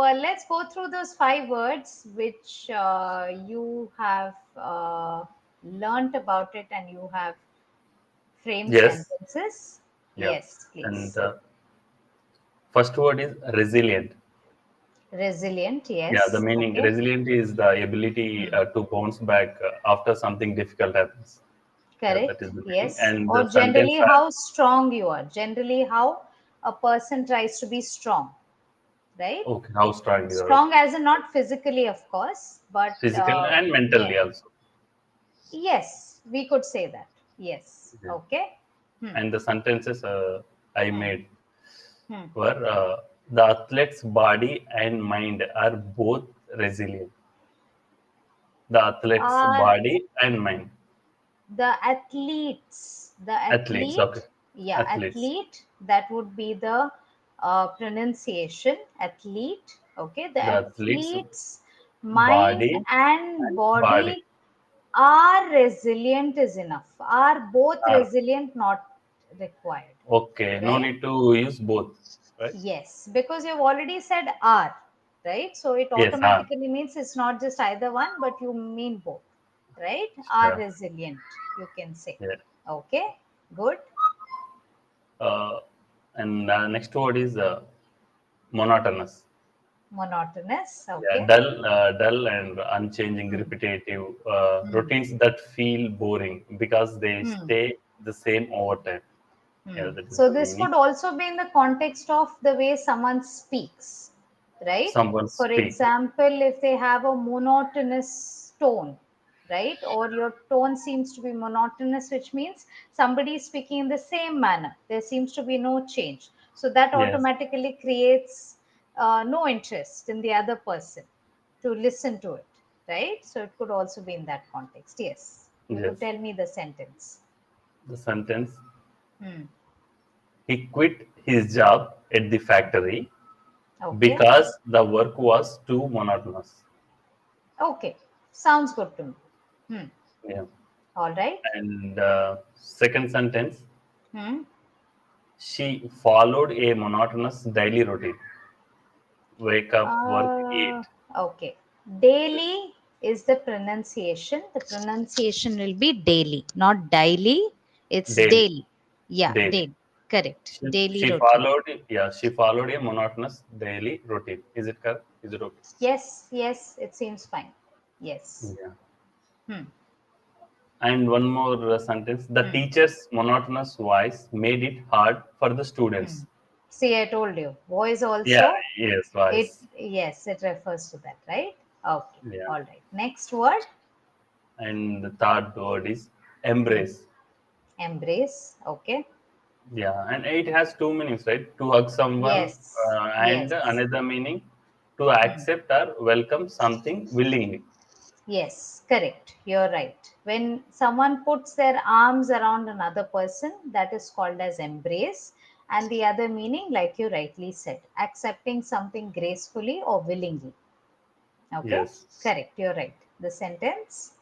let's go through those 5 words which you have learnt about it and you have framed Yes. sentences. Yeah. Yes, And please. first word is resilient. Resilient, Yeah, the yes. meaning Okay. resilient is the ability Hmm. to bounce back after something difficult happens. Yeah, that Correct. is the meaning. Yes. And Or the sentence generally, how strong you are. Generally, how a person tries to be strong, right? okay, how strong you are. Strong as in not physically, of course, but Physical and yeah. mentally also. Yes, we could say that. Yes. Yeah. Okay. Hmm. And the sentences I Hmm. made Hmm. were the athlete's body and mind are both resilient. The athlete's Are body and mind. the Athletes, okay. athlete, yeah, Athletes. athlete, that would be the pronunciation, athlete. Okay, the The athlete's athlete's mind body and and body body are resilient is enough. Are both are resilient not required, okay. No right? need to use both, right? Yes, because you've already said are, right? So it Yes, are. automatically means it's not just either one, but you mean both, right? Are Yeah. resilient, you can say. Yeah. Okay, good. Uh, and next word is monotonous. Monotonous, Yeah, okay. dull and unchanging, Hmm. repetitive Hmm. routines that feel boring because they Hmm. stay the same over time. Hmm. Yeah, that is So the this meaning. could also be in the context of the way someone speaks, right? Someone For speak. example, if they have a monotonous tone, right? Or your tone seems to be monotonous, which means somebody is speaking in the same manner. There seems to be no change. So that Yes, automatically creates no interest in the other person to listen to it, right? So it could also be in that context. Yes. You could yes. tell me the sentence. The sentence: Hmm. he quit his job at the factory Okay. because the work was too monotonous. Okay. Sounds good to me. Hmm. Yeah. All right. And second sentence: Hmm. she followed a monotonous daily routine. Wake up, work, eat. Okay. Daily is the pronunciation. The pronunciation will be daily, not daily. It's Daily, daily. Yeah, daily. daily. Correct. She, Daily she routine. followed, yeah, she followed a monotonous daily routine. Is it correct? Is it okay? Yes, yes, it seems fine. Yes. Yeah. Hmm. And one more sentence: the Hmm. teacher's monotonous voice made it hard for the Hmm. students. See, I told you. Voice Yeah, also. yes, It voice. yes, it refers to that, right? Okay. Yeah. All right. Next word. And the third word is Hmm. embrace. Embrace. Okay. Yeah, and it has two meanings, right? To hug someone, Yes. and Yes. another meaning to Hmm. accept or welcome something willingly. Yes, correct. You're right. When someone puts their arms around another person, that is called as embrace. And the other meaning, like you rightly said, accepting something gracefully or willingly. Okay, Yes. correct. You're right. The sentence.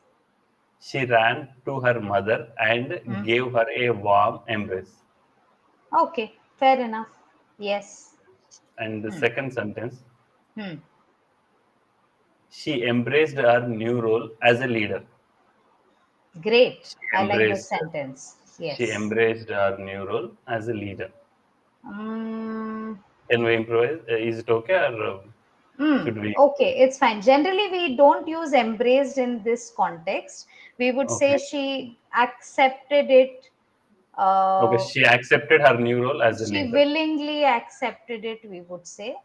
She ran to her mother and Hmm. gave her a warm embrace. Okay, fair enough. Yes. And the Hmm. second sentence: Hmm. she embraced her new role as a leader. Great. She I like the embraced sentence. she Yes. embraced her new role as a leader. Um, Can we improvise? Is it okay, or should we okay, improvise? it's fine. Generally, we don't use embraced in this context. We would say Okay. she accepted it. Okay. Uh, She accepted her new role as a she leader. willingly accepted it, we would say,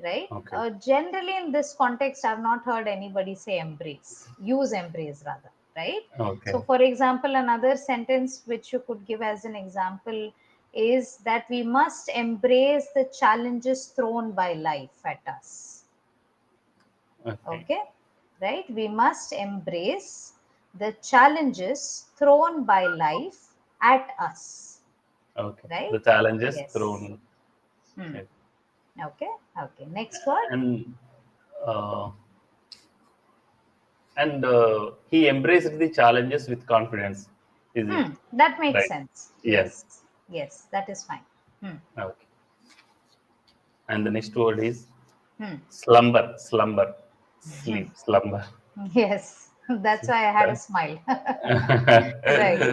right? Okay. Generally, in this context, I've not heard anybody say embrace, use embrace rather, right? So, Okay. for example, another sentence which you could give as an example is that we must embrace the challenges thrown by life at us. Okay. Okay, right? We must embrace the challenges thrown by life at us, Okay. The right? challenges Yes. thrown. Hmm. Okay. Okay. Okay. Next word. And uh, he embraced the challenges with confidence. Is it That makes right? sense. Yes. Yes. Yes. That is fine. Hmm. Okay. And the next word is Slumber, slumber, Hmm. sleep, slumber. Yes, that's why I had a smile. Right.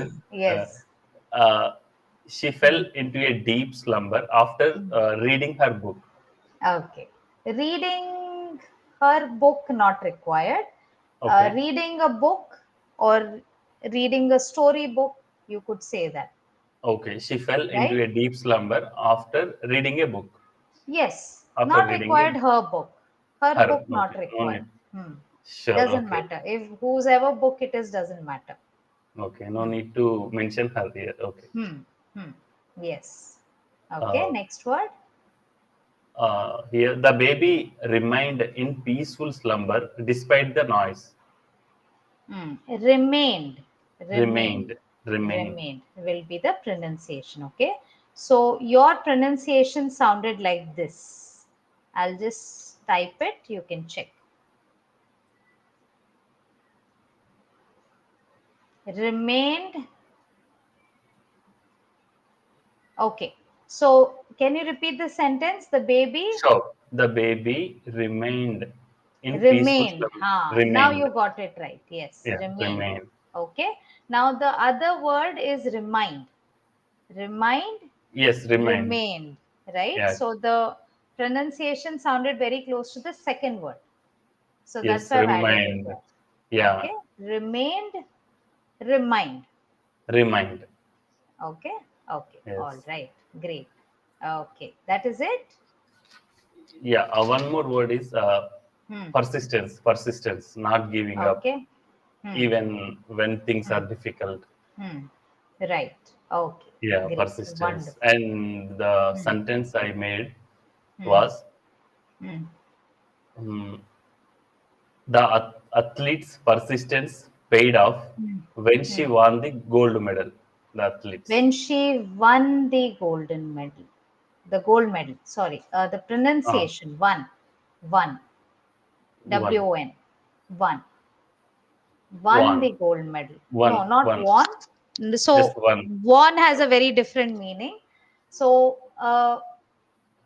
Uh, Yes. uh, she Hmm. fell into a deep slumber after reading her book. Okay. Reading her book not required. Okay, Reading a book or reading a story book, you could say that, okay. She fell into right? a deep slumber after reading a book. Yes, After not reading required a her book. Her her. book not Okay, no required. need. Hmm. Sure. Doesn't Okay. matter. If whosever book it is, doesn't matter. Okay. No Hmm. need to mention her here. Okay. Hmm. Hmm. Yes. Okay, Uh, next word. Here, the baby remained in peaceful slumber despite the noise. Remained. Remained. Remained. Remained. Remained will be the pronunciation. Okay. So your pronunciation sounded like this. I'll just type it. You can check. Remained. Okay. So can you repeat the sentence? The baby So the baby remained in peaceful remained. slumber. Ha. Now Remained. you got it right. Yes. Yeah. Remained. Remained. Okay. Now the other word is remind. Remind, Yes. Remained. remained, right? Yes. So the pronunciation sounded very close to the second word. So that's Yes. why I've added it Remained. there. Yeah. Okay. Remained, remind. Remind. Okay. Okay. All Yes. right. Great. Okay. That is it. Yeah. One more word is Hmm. persistence. Persistence. Not giving up Okay. Hmm. even when things are Hmm. difficult. Hmm. Right. Okay. Yeah, Great. persistence. Wonderful. And the Hmm. sentence I made Hmm. was Hmm. um, the athlete's persistence paid off Hmm. when she Hmm. won the gold medal. The athletes. When she won the golden medal, the gold medal, sorry, the Uh, pronunciation, won, one, W-O-N, won, won the one, gold medal. No, one, not one. won. Just So, one, won has a very different meaning. So,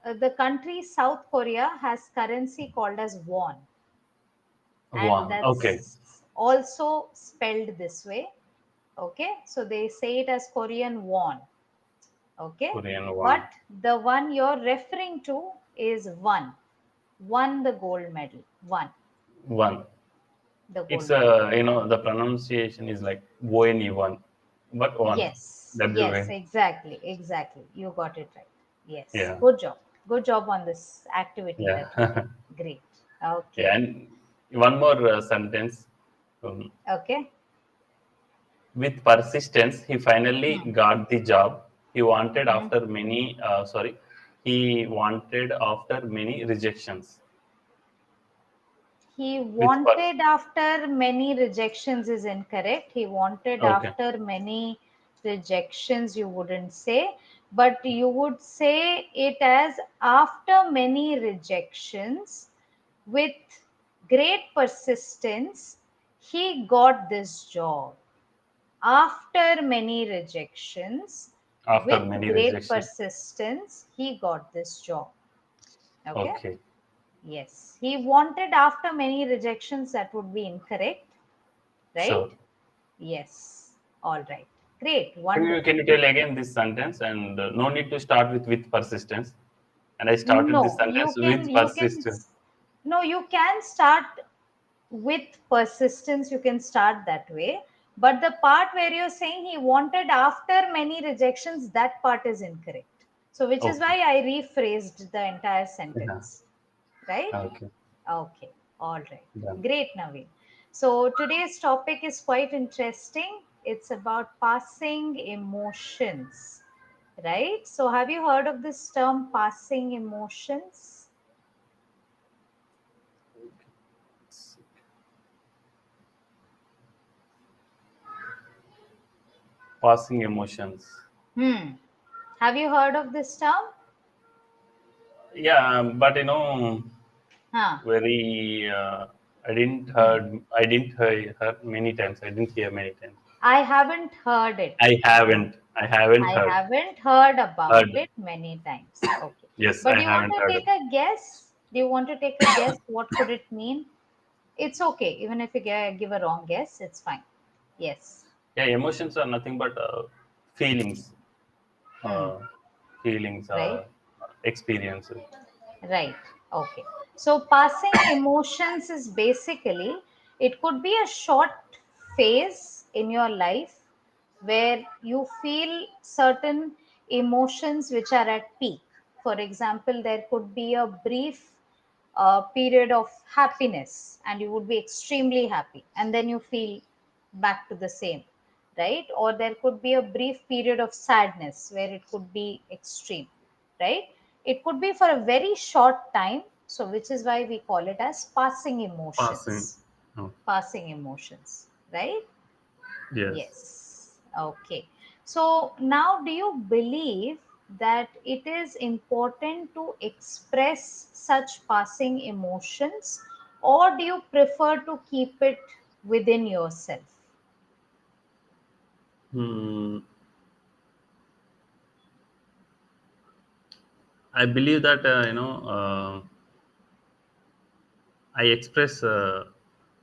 the country South Korea has currency called as won, and one. Okay, that's also spelled this way. Okay, so they say it as Korean won. Okay, Korean but one, the one you're referring to is won the gold medal, won one. the gold It's medal. the pronunciation is like one, one, but one. Yes, yes, W-N. exactly, you got it right. Yes, Yeah, good job on this activity that you did. yeah. Great. Yeah, Okay. and one more sentence. Um, Okay. with persistence, he finally Hmm. got the job he wanted Hmm. after many. He wanted after many rejections. He With pers- wanted after many rejections is incorrect. He wanted okay, after many rejections, you wouldn't say, but you would say it as after many rejections with great persistence, he got this job. After many rejections after with many great rejections. persistence, he got this job. Okay. Okay, Yes, he wanted after many rejections, that would be incorrect, right? sure. Yes, all right. Great, Can wonderful. you tell again this sentence? And no need to start with persistence. And I started this No, sentence with persistence. no, you can start with persistence, you can start that way. But the part where you're saying he wanted after many rejections, that part is incorrect. So, which is Okay, why I rephrased the entire yeah, sentence, right? okay, Okay, all right. done. Great, Naveen. So today's topic is quite interesting. It's about passing emotions, right? So have you heard of this term, passing emotions? Passing emotions. Hmm. Have you heard of this term? Yeah, but Huh. very. Hmm. I didn't hear many times. I didn't hear many times. I haven't heard it. I haven't. I haven't I heard. haven't heard about Heard. it many times. Okay. Yes, But I you want haven't to heard take it. a guess? Do you want to take a guess? What could it mean? It's okay. Even if you give a wrong guess, it's fine. Yes. Yeah, emotions are nothing but feelings, Hmm. uh, feelings, Right. experiences. Right. Okay. So passing emotions is basically, it could be a short phase in your life where you feel certain emotions which are at peak. For example, there could be a brief period of happiness and you would be extremely happy, and then you feel back to the same, right? Or there could be a brief period of sadness where it could be extreme, right? It could be for a very short time, so which is why we call it as passing Passing. emotions. Oh, Passing emotions, right? yes. Yes. Okay. So now, do you believe that it is important to express such passing emotions, or do you prefer to keep it within yourself? Hmm. I believe that I express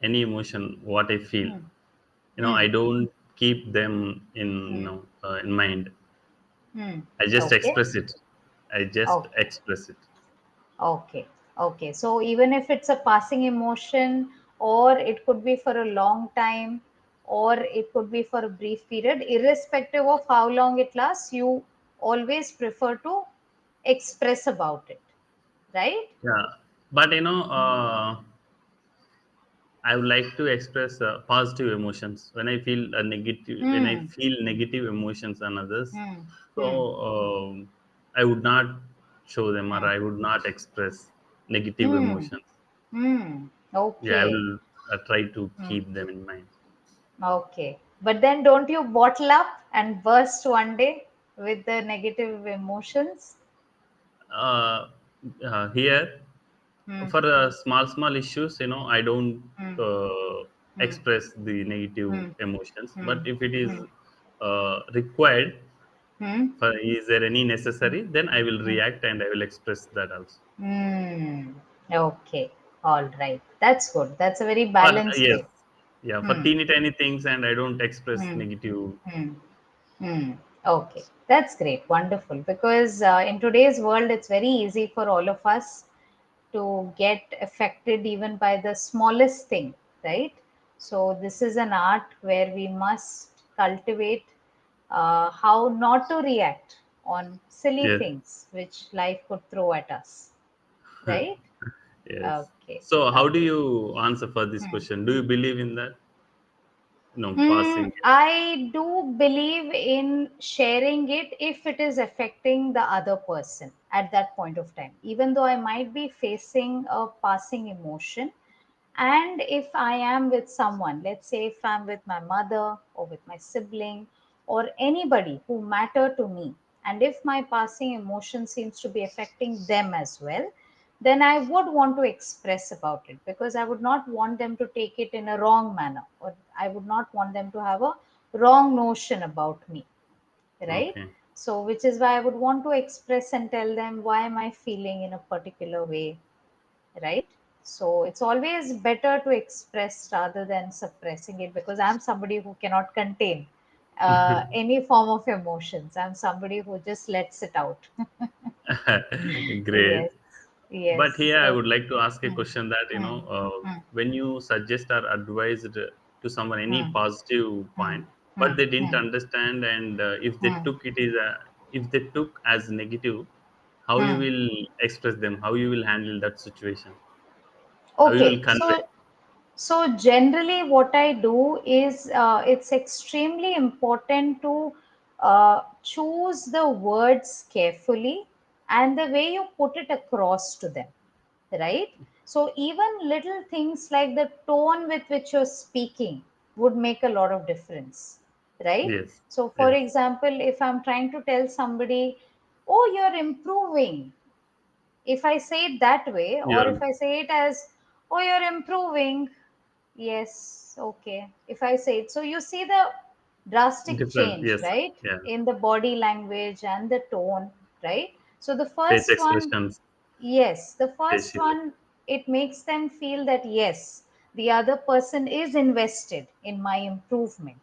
any emotion what I feel. Hmm. I Hmm. don't keep them in Hmm. in mind. Hmm. I just Okay. express it. I just Okay. express it. Okay. Okay. So even if it's a passing emotion, or it could be for a long time, or it could be for a brief period, irrespective of how long it lasts, you always prefer to express about it, right? Yeah, but I would like to express positive emotions when I feel a negative. When I Hmm. feel negative emotions on others, Hmm. so Hmm. I would not show them, or Hmm. I would not express negative Hmm. emotions. Hmm. Yeah, I Okay. will try to Hmm. keep them in mind. Okay. But then don't you bottle up and burst one day with the negative emotions? Uh, Here, Hmm. for small issues, I don't Hmm. uh, Hmm. express the negative Hmm. emotions. Hmm. But if it is Hmm. required, Hmm. for is there any necessary, then I will Hmm. react and I will express that also. Hmm. Okay. All right. That's good. That's a very But balanced yes, way. yeah, for Hmm. teeny tiny things, and I don't express Hmm. negative. Hmm. Hmm. Okay. That's great. Wonderful. Because in today's world, it's very easy for all of us to get affected even by the smallest thing, right? So, this is an art where we must cultivate how not to react on silly Yes. things which life could throw at us, right? Yes. Okay. So how do Okay. you answer for this Hmm. question? Do you believe in that? No, Hmm, passing. I do believe in sharing it if it is affecting the other person at that point of time. Even though I might be facing a passing emotion, and if I am with someone, let's say if I'm with my mother or with my sibling or anybody who matter to me, and if my passing emotion seems to be affecting them as well, then I would want to express about it, because I would not want them to take it in a wrong manner, or I would not want them to have a wrong notion about me, right? Okay. So, which is why I would want to express and tell them why am I feeling in a particular way, right? So it's always better to express rather than suppressing it, because I'm somebody who cannot contain any form of emotions. I'm somebody who just lets it out. Great. Yes, But yes. here I would like to ask a Hmm, question that, hmm, hmm, when you suggest or advised to someone any hmm, positive hmm, point, hmm, but they didn't hmm, understand, and hmm, if they took as negative, how you hmm. will express them, how you will handle that situation, how you will Okay, convey. so generally, what I do is it's extremely important to choose the words carefully and the way you put it across to them, right? So even little things like the tone with which you're speaking would make a lot of difference, right? Yes, So, for yes. example, if I'm trying to tell somebody, "Oh, you're improving," if I say it that way, You or are if I say it as, "Oh, you're improving," yes, okay. If I say it, so you see the drastic different. change, Yes, right? yeah. In the body language and the tone, right? So the Face first one, expressions. Yes, the they first should like. one, it makes them feel that yes, the other person is invested in my improvement,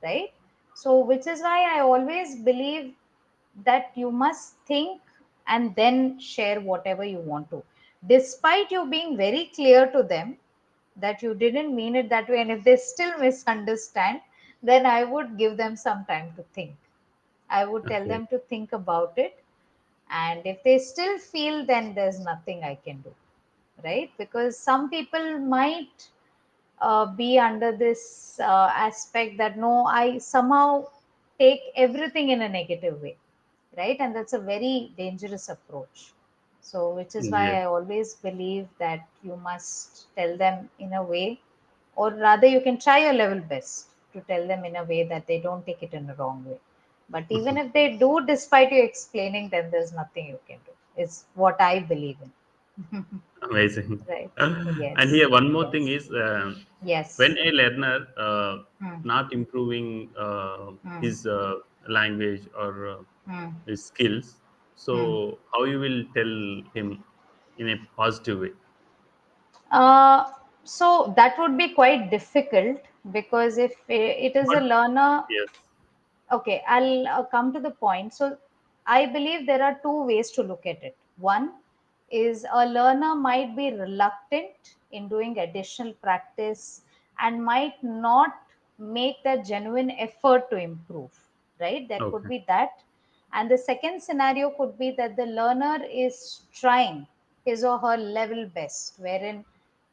right? So, which is why I always believe that you must think and then share whatever you want to, despite you being very clear to them that you didn't mean it that way. And if they still misunderstand, then I would give them some time to think. I would tell Okay. them to think about it, and if they still feel, then there's nothing I can do, right? Because some people might be under this aspect that no, I somehow take everything in a negative way, right? And that's a very dangerous approach. So, which is why Yes. I always believe that you must tell them in a way, or rather, you can try your level best to tell them in a way that they don't take it in a wrong way. But even if they do, despite you explaining, then there's nothing you can do. It's what I believe in. Amazing. Right. And Yes. here, one more thing Yes. is when Yes. a learner Hmm. not improving Hmm. his language or Hmm. his skills, Hmm. so how you will tell him in a positive way? Uh, so that would be quite difficult because if it is a But learner. yes, Okay, I'll come to the point. So, I believe there are two ways to look at it. One is a learner might be reluctant in doing additional practice and might not make that genuine effort to improve, right? There could okay, be that. And the second scenario could be that the learner is trying his or her level best, wherein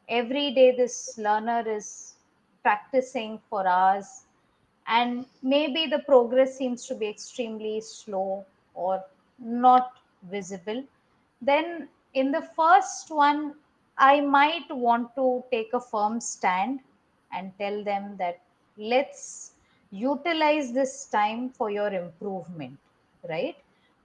every day this learner is practicing for hours, and maybe the progress seems to be extremely slow or not visible, then in the first one, I might want to take a firm stand and tell them that let's utilize this time for your improvement, right?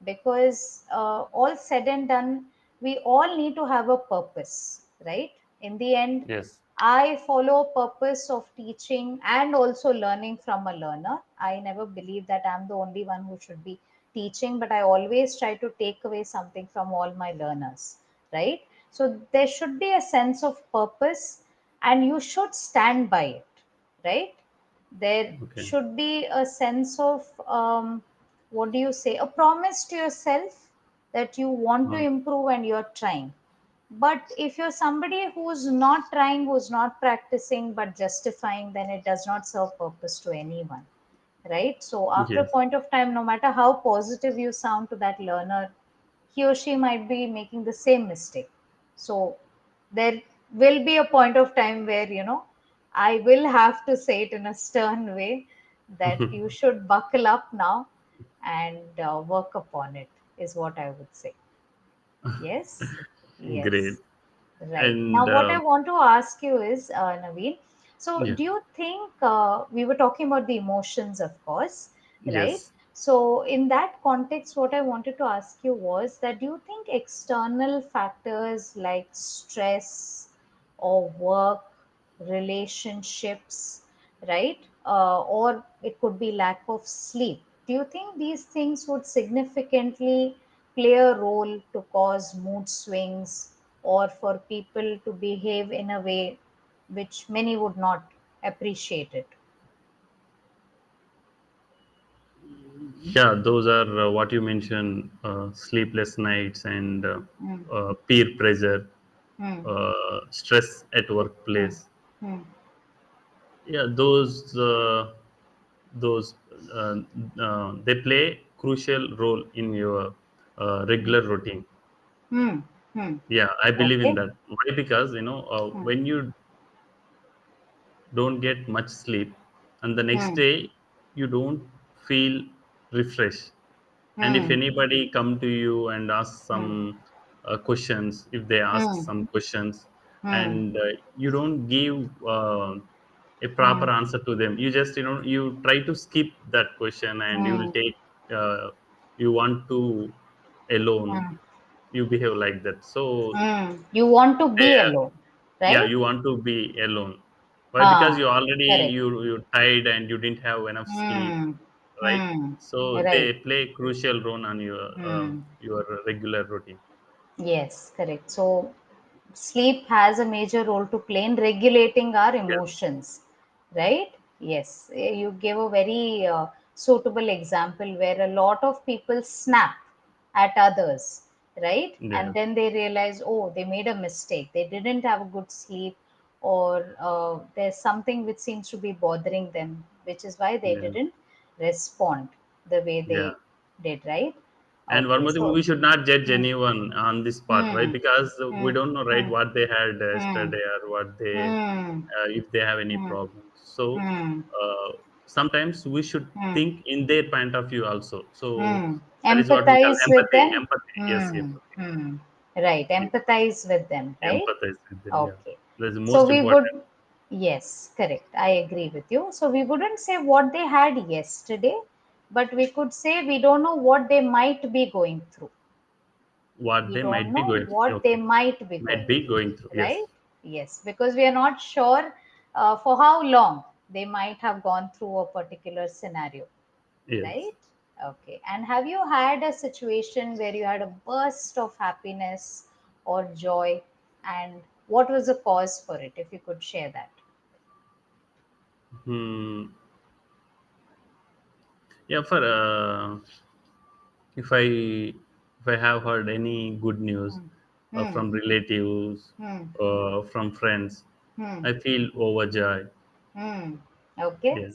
Because all said and done, we all need to have a purpose, right? In the end, yes, I follow purpose of teaching and also learning from a learner. I never believe that I'm the only one who should be teaching, but I always try to take away something from all my learners, right? So there should be a sense of purpose and you should stand by it, right? There okay, should be a sense of, what do you say, a promise to yourself that you want to uh, improve and you're trying. But if you're somebody who's not trying, who's not practicing, but justifying, then it does not serve purpose to anyone, right? So after a yes, point of time, no matter how positive you sound to that learner, he or she might be making the same mistake. So there will be a point of time where, I will have to say it in a stern way that you should buckle up now and work upon it, is what I would say. Yes. great. Yes. Right. Now, And what I want to ask you is, Naveen, so yeah, do you think we were talking about the emotions, of course, right? yes, So, in that context, what I wanted to ask you was that do you think external factors like stress or work, relationships, right? Or it could be lack of sleep. Do you think these things would significantly play a role to cause mood swings or for people to behave in a way which many would not appreciate it? yeah. Those are what you mentioned: sleepless nights and Mm, peer pressure, mm, stress at mm, workplace. mm, Yeah, those uh, they play crucial role in your regular routine. mm, mm. Yeah, I believe in Okay. that. Why? Because Mm, when you don't get much sleep, and the next mm, day you don't feel refreshed. And if mm, anybody come to you and ask mm, some questions, if they ask mm, some questions, mm, and you don't give a proper mm, answer to them, you just you try to skip that question, and you will mm, take you want to alone, mm, you behave like that. So mm. You want to they, be alone, yeah, right? you want to be alone. Why? Because Ah, you already correct. you tired and you didn't have enough sleep, Mm, right? mm, So they right. play crucial role on your Mm. regular routine. Yes, correct. So sleep has a major role to play in regulating our Yes. emotions, right? Yes, you gave a very suitable example where a lot of people snap at others, right? And Yeah. then they realize, oh, they made a mistake. They didn't have a good sleep, or there's something which seems to be bothering them, which is why they Yeah. didn't respond the way Yeah. they did, right? And one Okay, more thing, so. we should not judge Hmm, anyone on this part, right? hmm, Because we hmm, don't know, right, hmm, what they had hmm, yesterday or what they, hmm, if they have any hmm, problems. So hmm, sometimes we should hmm, think in their point of view also. So hmm. that is what we call Empathize with empathy. them. Empathy. Yes, Hmm, empathy. hmm. Right, Yes. empathize with them, right? Empathize with them. Yeah, Okay. that's the So most we important. would, yes, correct. I agree with you. So we wouldn't say what they had yesterday, but we could say we don't know what they might be going through. What We they don't might be know going through. what they Okay, might be might going be through, going through. Yes, right? Yes, because we are not sure for how long they might have gone through a particular scenario, yes. right? Okay. And have you had a situation where you had a burst of happiness or joy, and what was the cause for it, if you could share that? Hmm. Yeah, for if I have heard any good news Hmm. Hmm. from relatives, Hmm. from friends, Hmm. I feel overjoyed. Hmm. Okay. Yeah.